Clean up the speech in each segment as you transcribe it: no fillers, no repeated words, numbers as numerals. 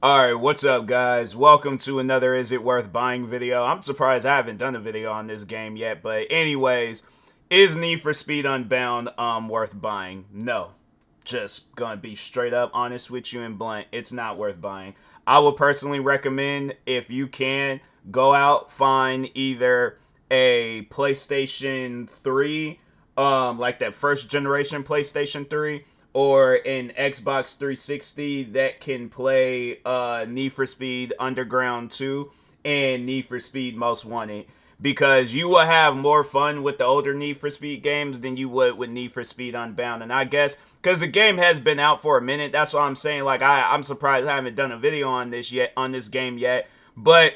Alright, what's up guys? Welcome to another Is It Worth Buying video. I'm surprised I haven't done a video on this game yet, but anyways, is Need for Speed Unbound worth buying? No. Just gonna be straight up honest with you and blunt, it's not worth buying. I would personally recommend, if you can, go out, find either a PlayStation 3, like that first generation PlayStation 3, or an Xbox 360 that can play Need for Speed Underground 2 and Need for Speed Most Wanted. Because you will have more fun with the older Need for Speed games than you would with Need for Speed Unbound. And I guess, because the game has been out for a minute, that's what I'm saying. Like, I'm surprised I haven't done a video on this game yet. But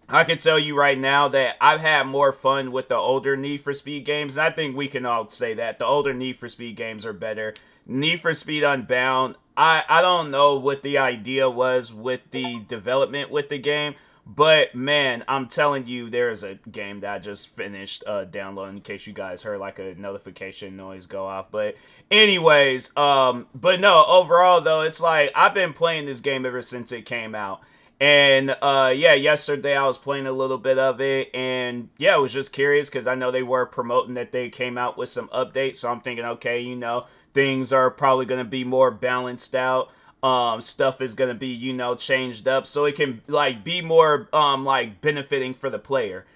I can tell you right now that I've had more fun with the older Need for Speed games. And I think we can all say that. The older Need for Speed games are better. Need for Speed Unbound, I don't know what the idea was with the development with the game. But, man, I'm telling you, there's a game that I just finished downloading, in case you guys heard, like, a notification noise go off. But, anyways, but no, overall, though, it's like, I've been playing this game ever since it came out. And, yeah, yesterday I was playing a little bit of it, and, yeah, I was just curious, because I know they were promoting that they came out with some updates, so I'm thinking, okay, you know, things are probably going to be more balanced out. Stuff is gonna be, you know, changed up so it can like be more like benefiting for the player.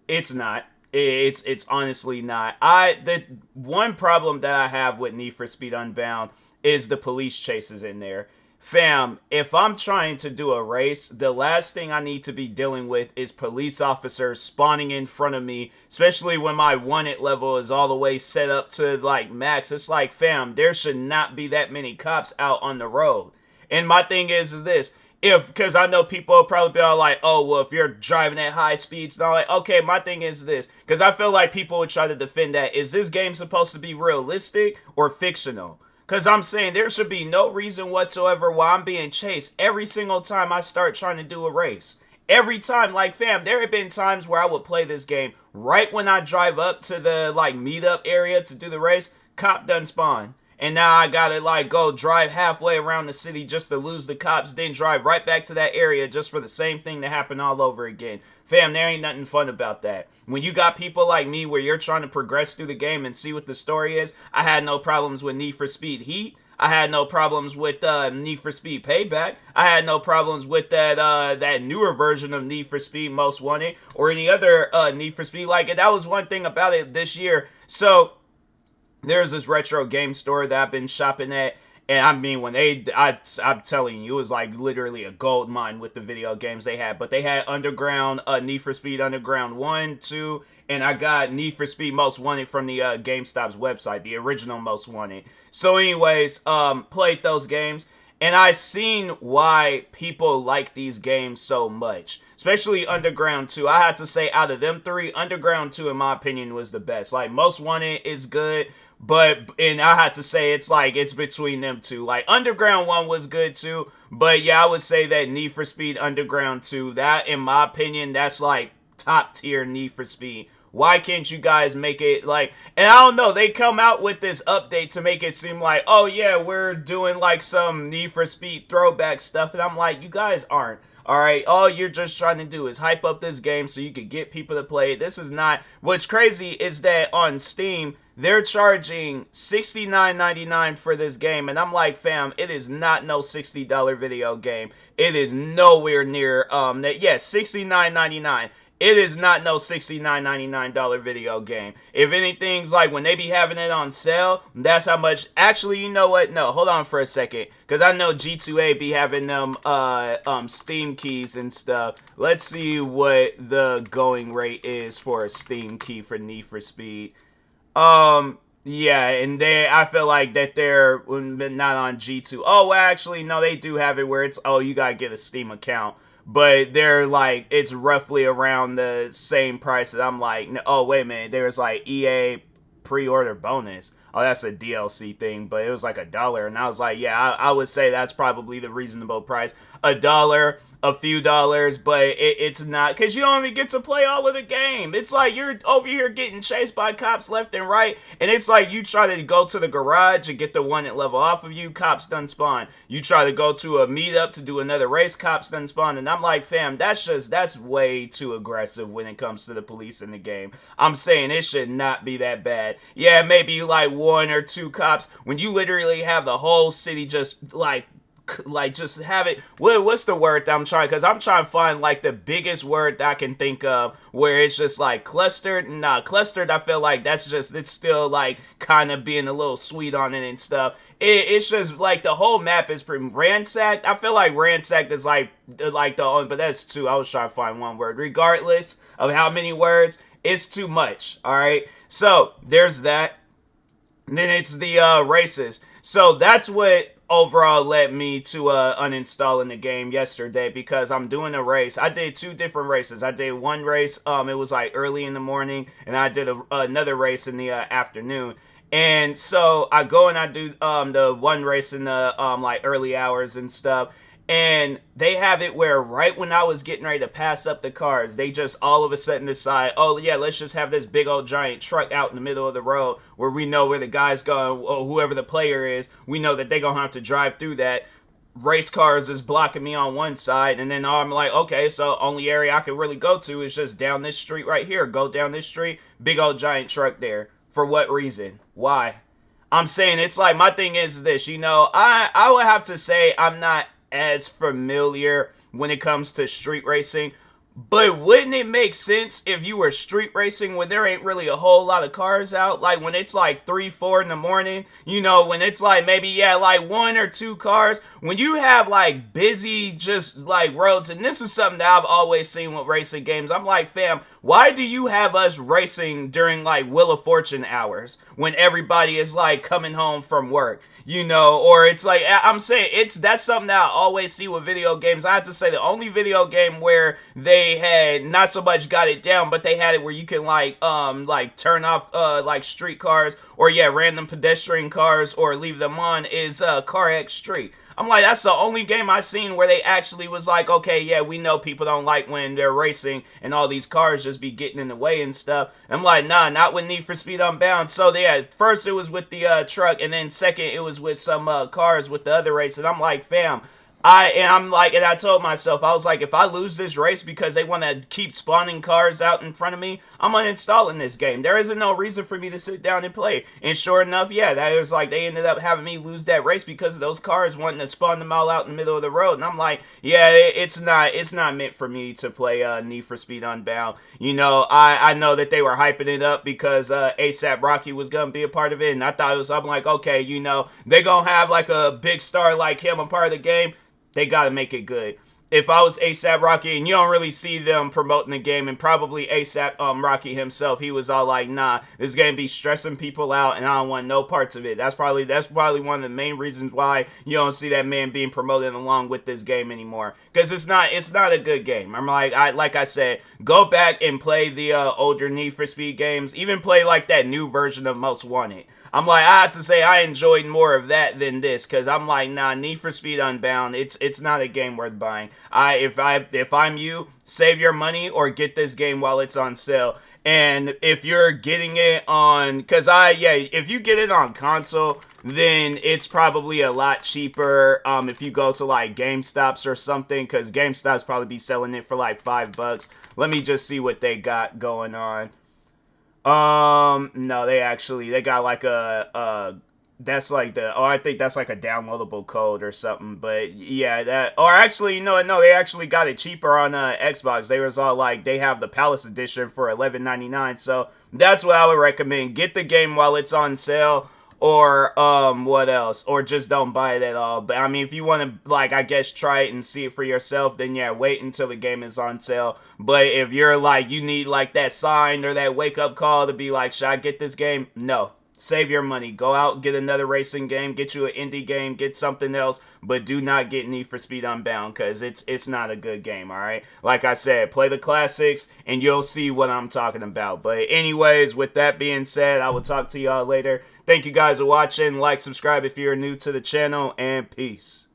It's not. It's honestly not. The one problem that I have with Need for Speed Unbound is the police chases in there. Fam, if I'm trying to do a race, the last thing I need to be dealing with is police officers spawning in front of me, especially when my wanted level is all the way set up to like max. It's like, fam, there should not be that many cops out on the road. And my thing is this, because I know people will probably be all like, oh, well, if you're driving at high speeds and all that, okay, my thing is this, because I feel like people would try to defend that. Is this game supposed to be realistic or fictional? Because I'm saying there should be no reason whatsoever why I'm being chased every single time I start trying to do a race. Every time, like, fam, there have been times where I would play this game right when I drive up to the, like, meetup area to do the race, cop done spawn. And now I gotta, like, go drive halfway around the city just to lose the cops, then drive right back to that area just for the same thing to happen all over again. Fam, there ain't nothing fun about that. When you got people like me where you're trying to progress through the game and see what the story is, I had no problems with Need for Speed Heat. I had no problems with Need for Speed Payback. I had no problems with that newer version of Need for Speed Most Wanted or any other Need for Speed. Like, that was one thing about it this year. So there's this retro game store that I've been shopping at, and I mean, when I'm telling you, it was like literally a gold mine with the video games they had. But they had Underground, Need for Speed Underground 1, 2, and I got Need for Speed Most Wanted from the GameStop's website, the original Most Wanted. So anyways, played those games, and I seen why people like these games so much. Especially Underground 2. I had to say, out of them three, Underground 2, in my opinion, was the best. Like, Most Wanted is good, and I had to say, it's like, it's between them two. Like, Underground 1 was good too, but yeah, I would say that Need for Speed Underground 2, that, in my opinion, that's like top tier Need for Speed. Why can't you guys make it like, and I don't know, they come out with this update to make it seem like, oh yeah, we're doing like some Need for Speed throwback stuff, and I'm like, you guys aren't. Alright, all you're just trying to do is hype up this game so you can get people to play it. This is not, what's crazy is that on Steam, they're charging $69.99 for this game, and I'm like, fam, it is not no $60 video game. It is nowhere near, that, yeah, $69.99. It is not no $69.99 video game. If anything's like when they be having it on sale, that's how much. Actually, you know what? No, hold on for a second, because I know G2A be having them Steam keys and stuff. Let's see what the going rate is for a Steam key for Need for Speed. Yeah, and I feel like that they're not on G2. Oh, well, actually, no, they do have it where it's, oh, you gotta get a Steam account. But they're like, it's roughly around the same price. And I'm like, oh, wait a minute. There's like EA pre-order bonus. oh, that's a DLC thing, but it was like $1. And I was like, yeah, I would say that's probably the reasonable price. $1, a few dollars, but it's not, because you don't even get to play all of the game. It's like you're over here getting chased by cops left and right, and it's like you try to go to the garage and get the one at level off of you, cops done spawn. You try to go to a meetup to do another race, cops done spawn. And I'm like, fam, that's way too aggressive when it comes to the police in the game. I'm saying it should not be that bad. Yeah, maybe like 1 or 2 cops when you literally have the whole city just like just have it. What's the word that I'm trying, because I'm trying to find like the biggest word that I can think of where it's just like clustered. Nah, clustered, I feel like that's just, it's still like kind of being a little sweet on it and stuff. It's just like the whole map is pretty ransacked. I feel like ransacked is like the only, but that's 2. I was trying to find one word. Regardless of how many words, it's too much. All right, so there's that. And then it's the races. So that's what overall led me to uninstalling the game yesterday, because I'm doing a race. I did 2 different races. I did one race, it was like early in the morning, and I did another race in the afternoon. And so I go and I do the one race in the like early hours and stuff. And they have it where right when I was getting ready to pass up the cars, they just all of a sudden decide, oh yeah, let's just have this big old giant truck out in the middle of the road where we know where the guy's going, or whoever the player is, we know that they're going to have to drive through that. Race cars is blocking me on one side, and then I'm like, okay, so only area I can really go to is just down this street right here. Go down this street, big old giant truck there. For what reason? Why? I'm saying, it's like, my thing is this, I would have to say I'm not as familiar when it comes to street racing, but wouldn't it make sense if you were street racing when there ain't really a whole lot of cars out? Like when it's like 3, 4 in the morning, when it's like maybe, yeah, like 1 or 2 cars, when you have like busy just like roads. And this is something that I've always seen with racing games. I'm like, fam, why do you have us racing during like Wheel of Fortune hours when everybody is like coming home from work? Or it's like, I'm saying, that's something that I always see with video games. I have to say, the only video game where they had not so much got it down, but they had it where you can like turn off like street cars, or yeah, random pedestrian cars, or leave them on, is Car X Street. I'm like, that's the only game I've seen where they actually was like, okay, yeah, we know people don't like when they're racing and all these cars just be getting in the way and stuff. I'm like, nah, not with Need for Speed Unbound. So yeah, first it was with the truck, and then second it was with some cars with the other race. And I'm like, fam, I told myself, I was like, if I lose this race because they want to keep spawning cars out in front of me, I'm uninstalling this game. There isn't no reason for me to sit down and play. And sure enough, yeah, that was like, they ended up having me lose that race because of those cars wanting to spawn them all out in the middle of the road. And I'm like, yeah, it's not meant for me to play Need for Speed Unbound. I know that they were hyping it up because ASAP Rocky was going to be a part of it. And I thought it was, I'm like, okay, they going to have like a big star like him a part of the game. They got to make it good. If I was ASAP Rocky, and you don't really see them promoting the game, and probably ASAP Rocky himself, he was all like, nah, this game be stressing people out, and I don't want no parts of it. That's probably one of the main reasons why you don't see that man being promoted along with this game anymore. Because it's not a good game. I'm like I said, go back and play the older Need for Speed games. Even play like that new version of Most Wanted. I'm like, I have to say I enjoyed more of that than this, because I'm like, nah, Need for Speed Unbound, it's not a game worth buying. If I'm you, save your money or get this game while it's on sale. And if you're getting it on, if you get it on console, then it's probably a lot cheaper if you go to like GameStops or something, because GameStops probably be selling it for like $5. Let me just see what they got going on. No, they got like that's like I think that's like a downloadable code or something, but yeah, no, they actually got it cheaper on Xbox. They was all like, they have the Palace Edition for $11.99, so that's what I would recommend. Get the game while it's on sale, or what else, or just don't buy it at all. But I mean, if you want to like, I guess, try it and see it for yourself, then yeah, wait until the game is on sale. But if you're like, you need like that sign or that wake up call to be like, should I get this game? No, Save your money. Go out, get another racing game, get you an indie game, get something else, but do not get Need for Speed Unbound because it's not a good game, all right? Like I said, play the classics and you'll see what I'm talking about. But anyways, with that being said, I will talk to y'all later. Thank you guys for watching. Like, subscribe if you're new to the channel, and peace.